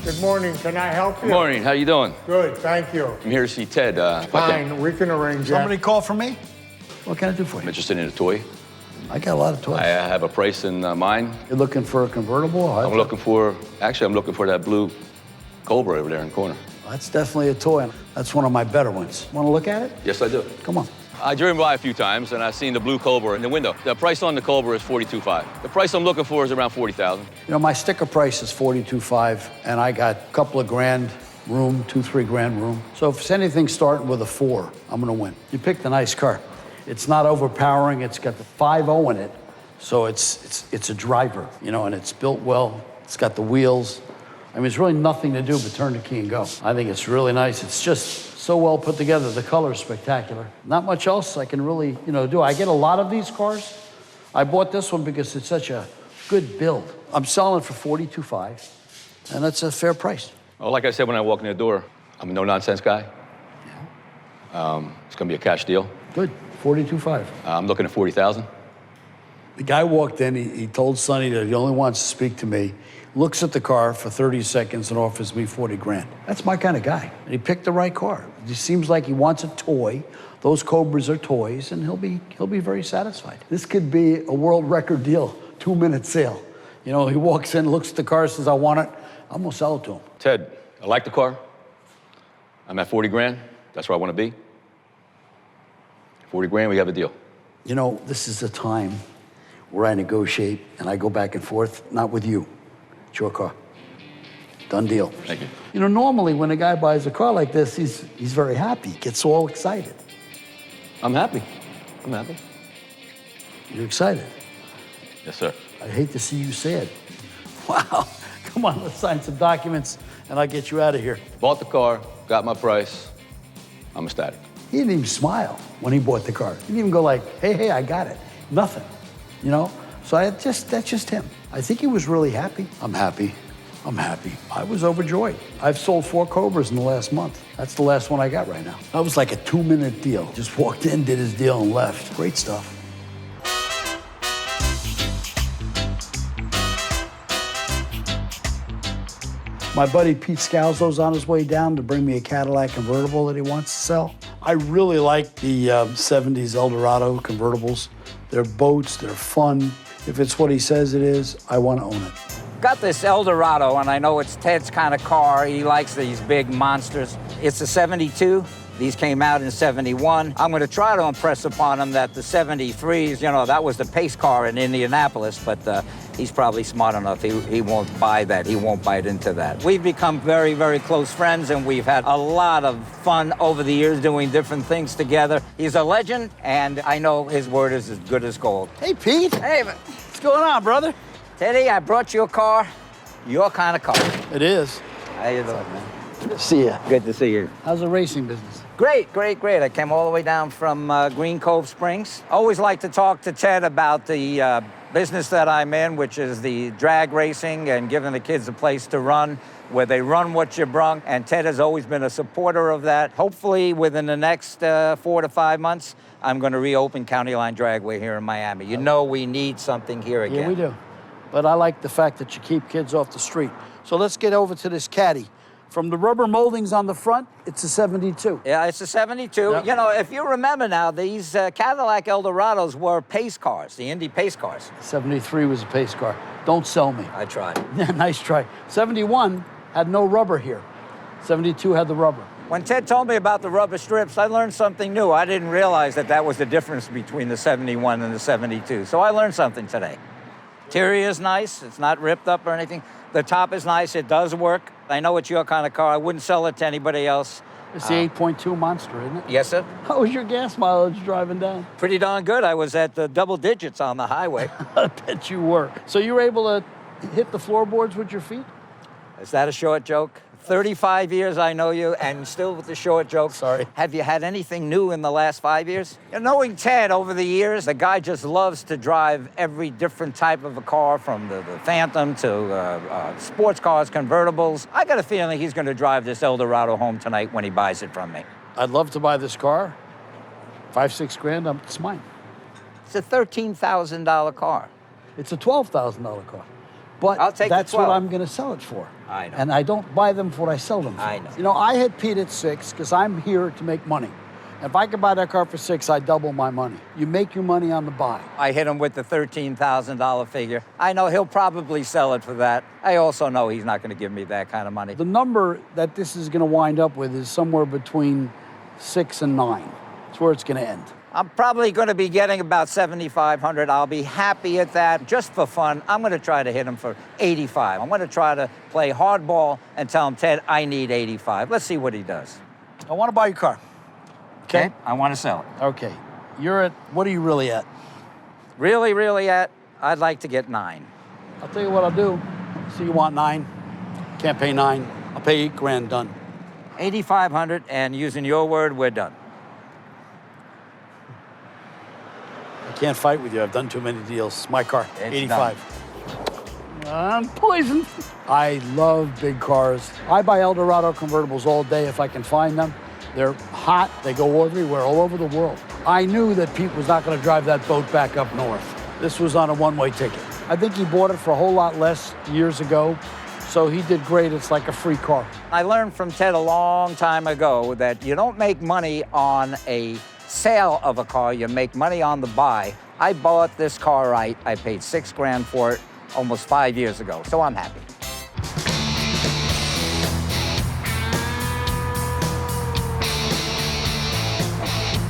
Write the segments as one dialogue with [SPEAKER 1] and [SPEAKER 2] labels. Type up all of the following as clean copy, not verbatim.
[SPEAKER 1] Good morning. Can I help you?
[SPEAKER 2] Good morning. How you doing?
[SPEAKER 1] Good, thank you.
[SPEAKER 2] I'm here to see Ted.
[SPEAKER 1] Fine, we can arrange that.
[SPEAKER 3] Somebody call for me? What can I do for
[SPEAKER 2] I'm
[SPEAKER 3] you?
[SPEAKER 2] interested in a toy.
[SPEAKER 3] I got a lot of toys.
[SPEAKER 2] I have a price in mind.
[SPEAKER 3] You're looking for a convertible?
[SPEAKER 2] I'm looking for that blue Cobra over there in the corner.
[SPEAKER 3] That's definitely a toy. That's one of my better ones. Want to look at it?
[SPEAKER 2] Yes, I do.
[SPEAKER 3] Come on.
[SPEAKER 2] I driven by a few times and I've seen the blue Cobra in the window. The price on the Cobra is $42,500. The price I'm looking for is around $40,000.
[SPEAKER 3] You know, my sticker price is $42,500, and I got a couple of grand room, 2-3 grand room. So if it's anything starting with a 4, I'm gonna win. You picked a nice car. It's not overpowering. It's got the 5.0 in it, so it's a driver, you know, and it's built well. It's got the wheels. I mean, it's really nothing to do but turn the key and go. I think it's really nice. It's just so well put together. The color's spectacular. Not much else I can really, do. I get a lot of these cars. I bought this one because it's such a good build. I'm selling it for $42,500, and that's a fair price.
[SPEAKER 2] Well, like I said when I walked in the door, I'm a no-nonsense guy. Yeah. It's gonna be a cash deal.
[SPEAKER 3] Good, $42,500.
[SPEAKER 2] I'm looking at $40,000.
[SPEAKER 3] The guy walked in, he told Sonny that he only wants to speak to me, looks at the car for 30 seconds and offers me 40 grand. That's my kind of guy. And he picked the right car. It seems like he wants a toy. Those Cobras are toys, and he'll be very satisfied. This could be a world record deal, 2-minute sale. You know, he walks in, looks at the car, says, I want it. I'm gonna sell it to him.
[SPEAKER 2] Ted, I like the car. I'm at 40 grand. That's where I want to be. 40 grand, we have a deal.
[SPEAKER 3] You know, this is the time where I negotiate and I go back and forth, not with you. It's your car. Done deal.
[SPEAKER 2] Thank you.
[SPEAKER 3] You know, normally when a guy buys a car like this, he's very happy, gets all excited.
[SPEAKER 2] I'm happy. I'm happy.
[SPEAKER 3] You're excited.
[SPEAKER 2] Yes, sir.
[SPEAKER 3] I hate to see you sad. Wow. Come on, let's sign some documents and I'll get you out of here.
[SPEAKER 2] Bought the car, got my price. I'm ecstatic.
[SPEAKER 3] He didn't even smile when he bought the car. He didn't even go like, hey, I got it. Nothing, you know? So that's just him. I think he was really happy. I'm happy. I'm happy. I was overjoyed. I've sold 4 Cobras in the last month. That's the last one I got right now. That was like a 2-minute deal. Just walked in, did his deal, and left. Great stuff. My buddy Pete Scalzo's on his way down to bring me a Cadillac convertible that he wants to sell. I really like the 70s Eldorado convertibles. They're boats, they're fun. If it's what he says it is, I want to own it.
[SPEAKER 4] Got this Eldorado, and I know it's Ted's kind of car. He likes these big monsters. It's a 72. These came out in 71. I'm going to try to impress upon him that the 73s, that was the pace car in Indianapolis, but he's probably smart enough. He won't buy that. He won't bite into that. We've become very, very close friends, and we've had a lot of fun over the years doing different things together. He's a legend, and I know his word is as good as gold.
[SPEAKER 3] Hey, Pete.
[SPEAKER 4] Hey,
[SPEAKER 3] What's going on, brother?
[SPEAKER 4] Teddy, I brought you a car, your kind of car.
[SPEAKER 3] It is.
[SPEAKER 4] How you doing, man?
[SPEAKER 3] Good to see you.
[SPEAKER 4] Good to see you.
[SPEAKER 3] How's the racing business?
[SPEAKER 4] Great, great, great. I came all the way down from Green Cove Springs. Always like to talk to Ted about the business that I'm in, which is the drag racing and giving the kids a place to run, where they run what you brung. And Ted has always been a supporter of that. Hopefully, within the next 4 to 5 months, I'm going to reopen County Line Dragway here in Miami. You know we need something here again.
[SPEAKER 3] Yeah, we do. But I like the fact that you keep kids off the street. So let's get over to this Caddy. From the rubber moldings on the front, it's a 72.
[SPEAKER 4] Yeah, it's a 72.
[SPEAKER 3] Yep.
[SPEAKER 4] You know, if you remember now, these Cadillac Eldorados were pace cars, the Indy pace cars.
[SPEAKER 3] 73 was a pace car. Don't sell me.
[SPEAKER 4] I tried.
[SPEAKER 3] Yeah, nice try. 71 had no rubber here. 72 had the rubber.
[SPEAKER 4] When Ted told me about the rubber strips, I learned something new. I didn't realize that was the difference between the 71 and the 72. So I learned something today. Interior is nice. It's not ripped up or anything. The top is nice. It does work. I know it's your kind of car. I wouldn't sell it to anybody else.
[SPEAKER 3] It's the 8.2 Monster, isn't it?
[SPEAKER 4] Yes, sir.
[SPEAKER 3] How was your gas mileage driving down?
[SPEAKER 4] Pretty darn good. I was at double digits on the highway.
[SPEAKER 3] I bet you were. So you were able to hit the floorboards with your feet?
[SPEAKER 4] Is that a short joke? 35 years I know you, and still with the short jokes.
[SPEAKER 3] Sorry.
[SPEAKER 4] Have you had anything new in the last 5 years? And knowing Ted over the years, the guy just loves to drive every different type of a car, from the Phantom to sports cars, convertibles. I got a feeling he's going to drive this Eldorado home tonight when he buys it from me.
[SPEAKER 3] I'd love to buy this car. 5-6 grand, it's mine.
[SPEAKER 4] It's a $13,000 car.
[SPEAKER 3] It's a $12,000 car. But
[SPEAKER 4] I'll take the
[SPEAKER 3] that's what
[SPEAKER 4] 12.
[SPEAKER 3] I'm going to sell it for.
[SPEAKER 4] I know.
[SPEAKER 3] And I don't buy them for what I sell them for.
[SPEAKER 4] I know.
[SPEAKER 3] You know, I hit Pete at 6 because I'm here to make money. If I could buy that car for 6, I'd double my money. You make your money on the buy.
[SPEAKER 4] I hit him with the $13,000 figure. I know he'll probably sell it for that. I also know he's not going to give me that kind of money.
[SPEAKER 3] The number that this is going to wind up with is somewhere between 6 and 9. That's where it's going to end.
[SPEAKER 4] I'm probably going to be getting about $7,500. I'll be happy at that. Just for fun, I'm going to try to hit him for $85. I'm going to try to play hardball and tell him, Ted, I need $85. Let's see what he does.
[SPEAKER 3] I want to buy your car.
[SPEAKER 4] Okay? I want to sell it.
[SPEAKER 3] Okay. You're at, what are you really at?
[SPEAKER 4] Really, really at, I'd like to get 9.
[SPEAKER 3] I'll tell you what I'll do. So you want 9? Can't pay 9. I'll pay 8 grand, done.
[SPEAKER 4] 8,500, and using your word, we're done.
[SPEAKER 3] I can't fight with you. I've done too many deals. It's my car.
[SPEAKER 4] It's
[SPEAKER 3] 85. I'm poisoned. I love big cars. I buy Eldorado convertibles all day if I can find them. They're hot. They go everywhere, all over the world. I knew that Pete was not going to drive that boat back up north. This was on a one-way ticket. I think he bought it for a whole lot less years ago, so he did great. It's like a free car.
[SPEAKER 4] I learned from Ted a long time ago that you don't make money on a sale of a car, you make money on the buy. I bought this car right. I paid $6 grand for it almost 5 years ago, so I'm happy.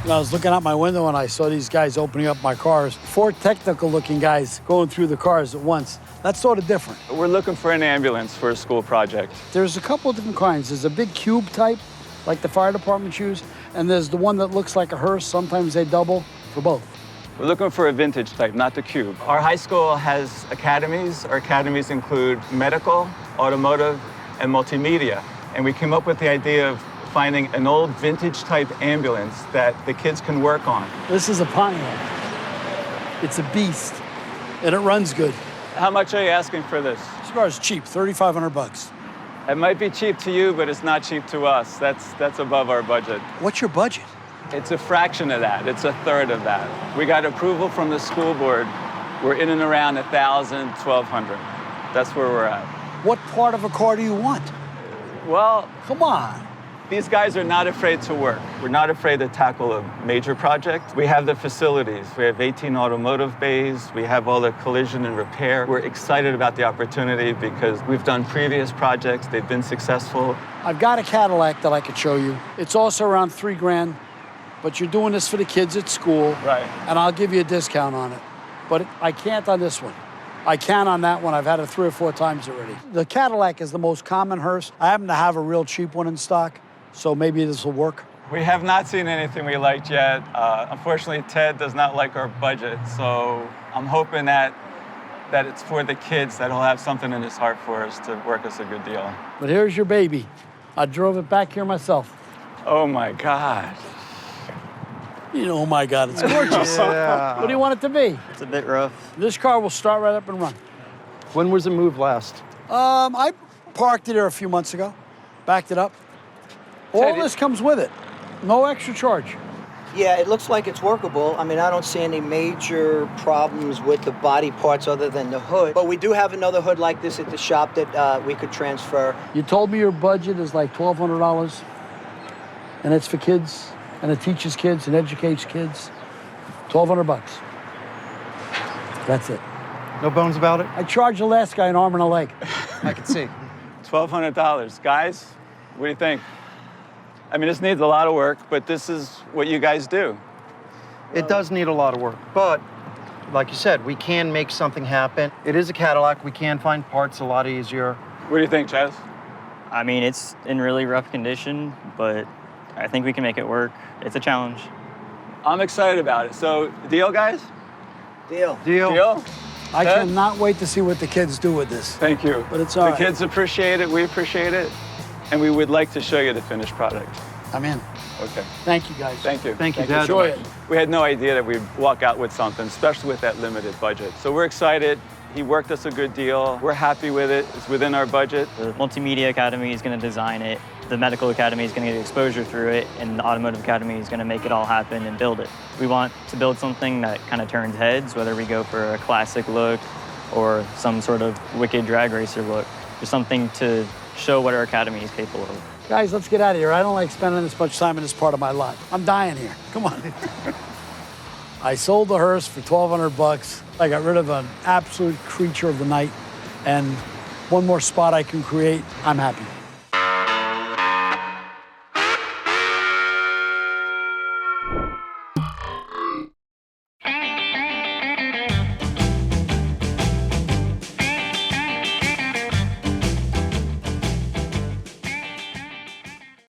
[SPEAKER 3] I was looking out my window and I saw these guys opening up my cars. 4 technical-looking guys going through the cars at once. That's sort of different.
[SPEAKER 5] We're looking for an ambulance for a school project.
[SPEAKER 3] There's a couple of different kinds. There's a big cube type, like the fire department use, and there's the one that looks like a hearse. Sometimes they double for both.
[SPEAKER 5] We're looking for a vintage type, not the cube. Our high school has academies. Our academies include medical, automotive, and multimedia. And we came up with the idea of finding an old vintage type ambulance that the kids can work on.
[SPEAKER 3] This is a Pontiac. It's a beast, and it runs good.
[SPEAKER 5] How much are you asking for this?
[SPEAKER 3] This car's cheap, $3,500.
[SPEAKER 5] It might be cheap to you, but it's not cheap to us. That's above our budget.
[SPEAKER 3] What's your budget?
[SPEAKER 5] It's a fraction of that. It's a third of that. We got approval from the school board. We're in and around 1,000, 1,200. That's where we're at.
[SPEAKER 3] What part of a car do you want?
[SPEAKER 5] Well,
[SPEAKER 3] Come on.
[SPEAKER 5] these guys are not afraid to work. We're not afraid to tackle a major project. We have the facilities. We have 18 automotive bays. We have all the collision and repair. We're excited about the opportunity because we've done previous projects. They've been successful.
[SPEAKER 3] I've got a Cadillac that I could show you. It's also around $3 grand, but you're doing this for the kids at school.
[SPEAKER 5] Right.
[SPEAKER 3] And I'll give you a discount on it. But I can't on this one. I can on that one. I've had it 3 or 4 times already. The Cadillac is the most common hearse. I happen to have a real cheap one in stock, so maybe this will work.
[SPEAKER 5] We have not seen anything we liked yet. Unfortunately, Ted does not like our budget, so I'm hoping that it's for the kids, that he'll have something in his heart for us to work us a good deal.
[SPEAKER 3] But here's your baby. I drove it back here myself.
[SPEAKER 5] Oh my God.
[SPEAKER 3] You know, oh my God, it's gorgeous. What do you want it to be?
[SPEAKER 6] It's a bit rough.
[SPEAKER 3] This car will start right up and run.
[SPEAKER 6] When was it moved last?
[SPEAKER 3] I parked it here a few months ago, backed it up. All this comes with it. No extra charge.
[SPEAKER 7] Yeah, it looks like it's workable. I mean, I don't see any major problems with the body parts other than the hood. But we do have another hood like this at the shop that we could transfer.
[SPEAKER 3] You told me your budget is like $1,200, and it's for kids, and it teaches kids and educates kids. $1,200. That's it.
[SPEAKER 6] No bones about it?
[SPEAKER 3] I charged the last guy an arm and a leg.
[SPEAKER 6] I can see.
[SPEAKER 5] $1,200. Guys, what do you think? I mean, this needs a lot of work, but this is what you guys do.
[SPEAKER 6] It does need a lot of work, but like you said, we can make something happen. It is a Cadillac. We can find parts a lot easier.
[SPEAKER 5] What do you think, Chaz?
[SPEAKER 8] I mean, it's in really rough condition, but I think we can make it work. It's a challenge.
[SPEAKER 5] I'm excited about it. So, deal, guys?
[SPEAKER 7] Deal.
[SPEAKER 5] Deal?
[SPEAKER 3] I
[SPEAKER 5] Ted?
[SPEAKER 3] cannot wait to see what the kids do with this.
[SPEAKER 5] Thank you.
[SPEAKER 3] But it's all
[SPEAKER 5] The
[SPEAKER 3] right.
[SPEAKER 5] kids appreciate it, we appreciate it, and we would like to show you the finished product.
[SPEAKER 3] I'm in.
[SPEAKER 5] Okay.
[SPEAKER 3] Thank you, guys.
[SPEAKER 5] Thank you.
[SPEAKER 6] Thank you, Dad.
[SPEAKER 3] Enjoy it.
[SPEAKER 5] We had no idea that we'd walk out with something, especially with that limited budget. So we're excited. He worked us a good deal. We're happy with it. It's within our budget.
[SPEAKER 8] The Multimedia Academy is going to design it. The Medical Academy is going to get exposure through it, and the Automotive Academy is going to make it all happen and build it. We want to build something that kind of turns heads, whether we go for a classic look or some sort of wicked drag racer look. Just something to show what our academy is capable of.
[SPEAKER 3] Guys, let's get out of here. I don't like spending this much time in this part of my lot. I'm dying here. Come on. I sold the hearse for $1,200. I got rid of an absolute creature of the night, and one more spot I can create, I'm happy.